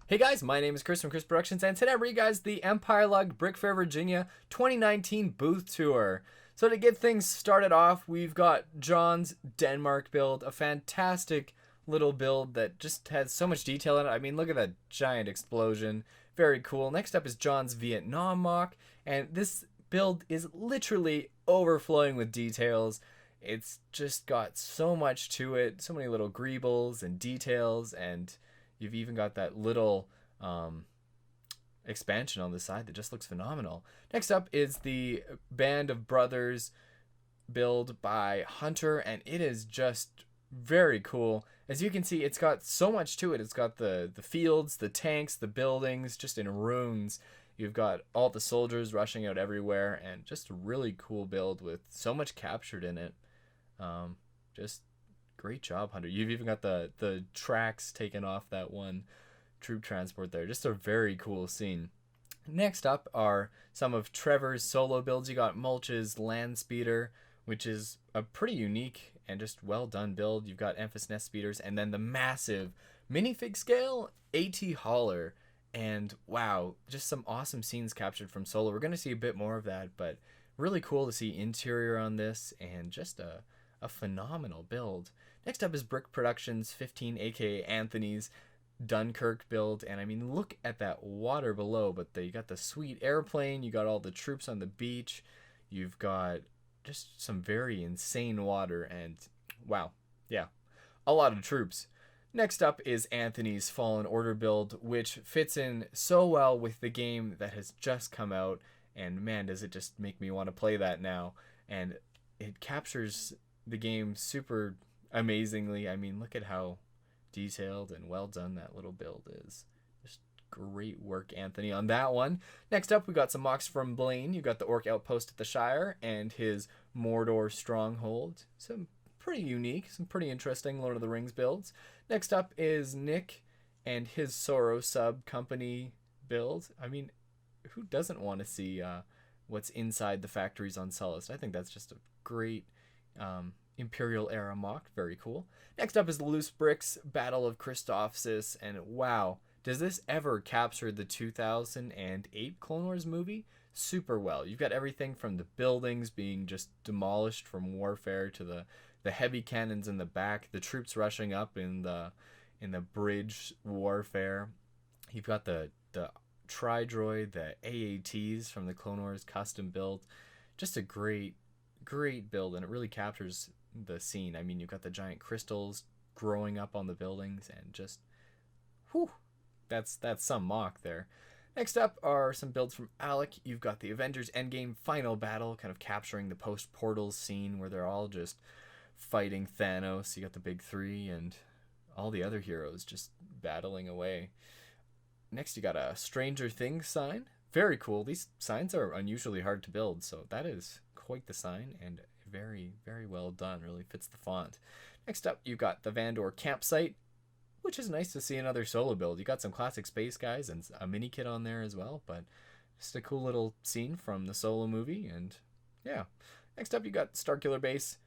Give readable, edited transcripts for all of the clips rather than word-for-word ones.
Hey guys, my name is Kris from Krisproductions, and today I bring you guys the EmpireLUG Brickfair Virginia 2019 booth tour. So to get things started off, we've got John's Denmark build, a fantastic little build that just has so much detail in it. I mean, look at that giant explosion. Very cool. Next up is John's Vietnam mock, and this build is literally overflowing with details. It's just got so much to it, so many little greebles and details, and you've even got that little expansion on the side that just looks phenomenal. Next up is the Band of Brothers build by Hunter, and it is just very cool. As you can see, it's got so much to it. It's got the fields, the tanks, the buildings, just in ruins. You've got all the soldiers rushing out everywhere, and just a really cool build with so much captured in it. Just great job, Hunter. You've even got the tracks taken off that one troop transport there. Just a very cool scene. Next up are some of Trevor's solo builds. You got Mulch's Land Speeder, which is a pretty unique and just well done build. You've got Emphas Nest Speeders, and then the massive minifig scale AT Hauler. And wow, just some awesome scenes captured from solo. We're going to see a bit more of that, but really cool to see interior on this, and just a phenomenal build. Next up is Brickproductions 15, aka Anthony's Dunkirk build, and I mean, look at that water below, but you got the sweet airplane, you got all the troops on the beach, you've got just some very insane water, and wow, yeah, a lot of troops. Next up is Anthony's Fallen Order build, which fits in so well with the game that has just come out, and man, does it just make me want to play that now. And it captures the game super amazingly. I mean, look at how detailed and well done that little build is. Just great work, Anthony, on that one. Next up, we got some mocks from Blaine. You got the Orc Outpost at the Shire and his Mordor Stronghold. Some pretty unique, some pretty interesting Lord of the Rings builds. Next up is Nick and his Sorrow Sub Company build. I mean, who doesn't want to see what's inside the factories on Sullust? I think that's just a great Imperial era mock. Very cool. Next up is Loose Bricks Battle of Christophsis, and wow, does this ever capture the 2008 Clone Wars movie super well. You've got everything from the buildings being just demolished from warfare to the heavy cannons in the back, the troops rushing up in the bridge warfare. You've got the Tri-Droid, the AATs from the Clone Wars custom build. Just a great build, and it really captures the scene. I mean, you've got the giant crystals growing up on the buildings, and just whew, that's some mock there. Next up are some builds from Alec. You've got the Avengers Endgame final battle, kind of capturing the post-Portals scene where they're all just fighting Thanos. You got the big three and all the other heroes just battling away. Next, you got a Stranger Things sign. Very cool. These signs are unusually hard to build, so that is quite the sign, and very, very well done. Really fits the font. Next up, you've got the Vandor campsite, which is nice to see another solo build. You got some classic space guys and a mini kit on there as well, but just a cool little scene from the solo movie, and yeah. Next up, you got Starkiller Base.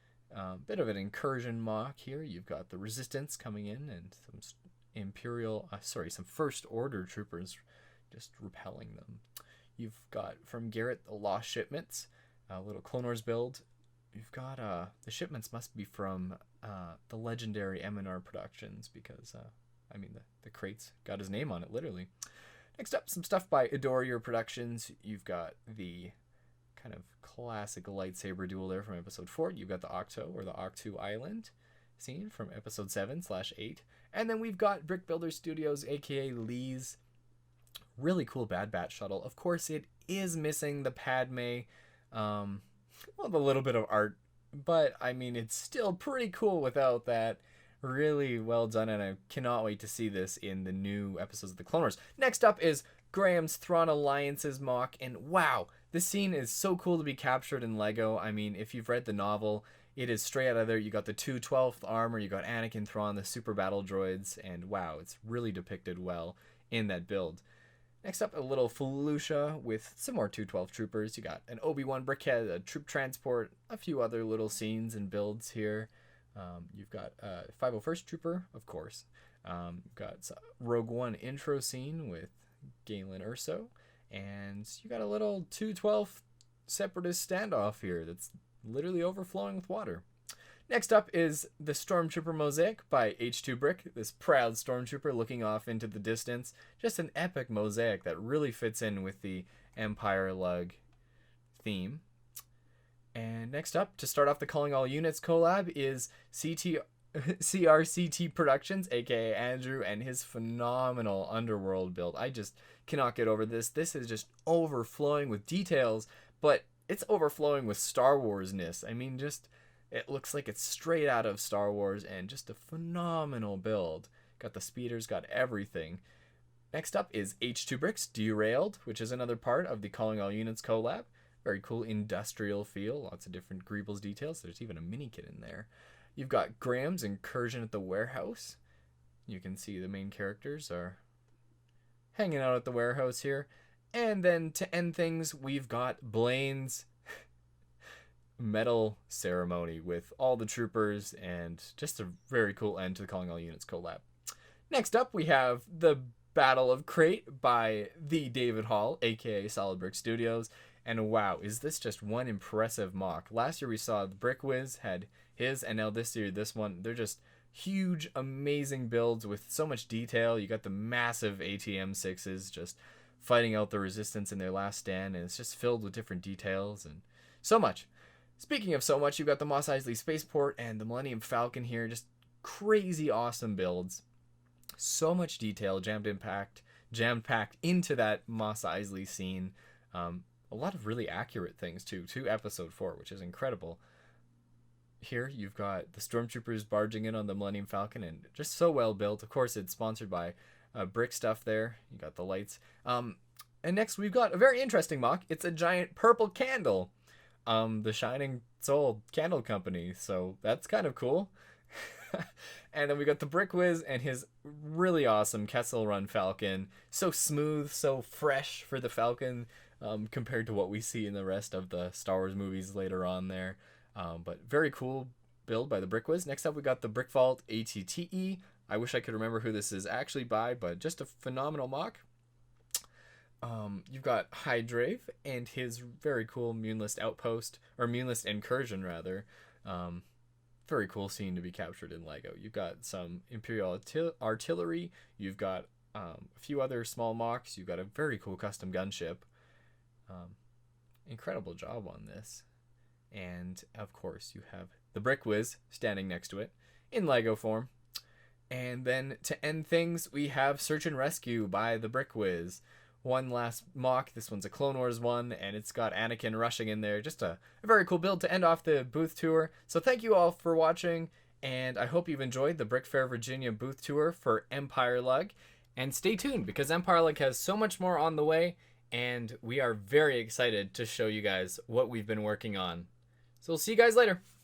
Bit of an incursion mock here. You've got the Resistance coming in and some First Order troopers just repelling them. You've got from Garrett the Lost Shipments, a little Clone Wars build. You've got the shipments must be from the legendary MNR Productions, because I mean the crate's got his name on it literally. Next up, some stuff by Adore Productions. You've got the kind of classic lightsaber duel there from episode 4. You've got the Octo or the Octu Island scene from episode 7/8, and then we've got Brick Builder Studios, aka Lee's really cool Bad Batch shuttle. Of course, it is missing the Padme, with a little bit of art, but I mean, it's still pretty cool without that. Really well done, and I cannot wait to see this in the new episodes of the Clone Wars. Next up is Graham's Thrawn Alliances mock, and wow, this scene is so cool to be captured in Lego. I mean, if you've read the novel, it is straight out of there. You got the 2/12th armor, you got Anakin, Thrawn, the super battle droids, and wow, it's really depicted well in that build. Next up, a little Felucia with some more 212 troopers. You got an Obi-Wan brickhead, a troop transport, a few other little scenes and builds here. You've got 501st Trooper, of course, Got Rogue One intro scene with Galen Erso, and you got a little 212 separatist standoff here that's literally overflowing with water. Next up is the Stormtrooper Mosaic by H2 Brick, this proud Stormtrooper looking off into the distance. Just an epic mosaic that really fits in with the EmpireLUG theme. And next up, to start off the Calling All Units collab, is CRCT Productions, aka Andrew, and his phenomenal Underworld build. I just cannot get over this. This is just overflowing with details, but it's overflowing with Star Wars-ness. I mean, just, it looks like it's straight out of Star Wars, and just a phenomenal build. Got the speeders, got everything. Next up is H2 Brick's Derailed, which is another part of the Calling All Units collab. Very cool industrial feel, lots of different Greebles details. There's even a mini kit in there. You've got Graham's Incursion at the Warehouse. You can see the main characters are hanging out at the warehouse here. And then to end things, we've got Blaine's medal ceremony with all the troopers, and just a very cool end to the Calling All Units collab. Next up, we have the Battle of Crate by the David Hall, aka Solid Brick Studios. And wow, is this just one impressive mock. Last year we saw TheBrickWiz had his, and now this year, this one, they're just huge, amazing builds with so much detail. You got the massive ATM 6s just fighting out the resistance in their last stand, and it's just filled with different details and so much. Speaking of so much, you've got the Mos Eisley Spaceport and the Millennium Falcon here, just crazy awesome builds. So much detail jam-packed into that Mos Eisley scene. A lot of really accurate things too, to episode 4, which is incredible. Here you've got the Stormtroopers barging in on the Millennium Falcon, and just so well built. Of course, it's sponsored by Brick Stuff there. You got the lights. And next we've got a very interesting mock. It's a giant purple candle. The Shining Soul Candle Company. So that's kind of cool. And then we got the TheBrickWiz and his really awesome Kessel Run Falcon. So smooth, so fresh for the Falcon, compared to what we see in the rest of the Star Wars movies later on there. But very cool build by the TheBrickWiz. Next up, we got the Brickvault ATTE. I wish I could remember who this is actually by, but just a phenomenal mock. You've got Hydrave and his very cool Moonlist Outpost, or Moonlist Incursion rather. Very cool scene to be captured in LEGO. You've got some Imperial artillery. You've got a few other small mocks. You've got a very cool custom gunship. Incredible job on this. And of course you have the TheBrickWiz standing next to it in LEGO form. And then to end things, we have Search and Rescue by the TheBrickWiz. One last mock. This one's a Clone Wars one, and it's got Anakin rushing in there. Just a very cool build to end off the booth tour. So thank you all for watching, and I hope you've enjoyed the Brickfair Virginia booth tour for EmpireLUG. And stay tuned, because EmpireLUG has so much more on the way, and we are very excited to show you guys what we've been working on. So we'll see you guys later.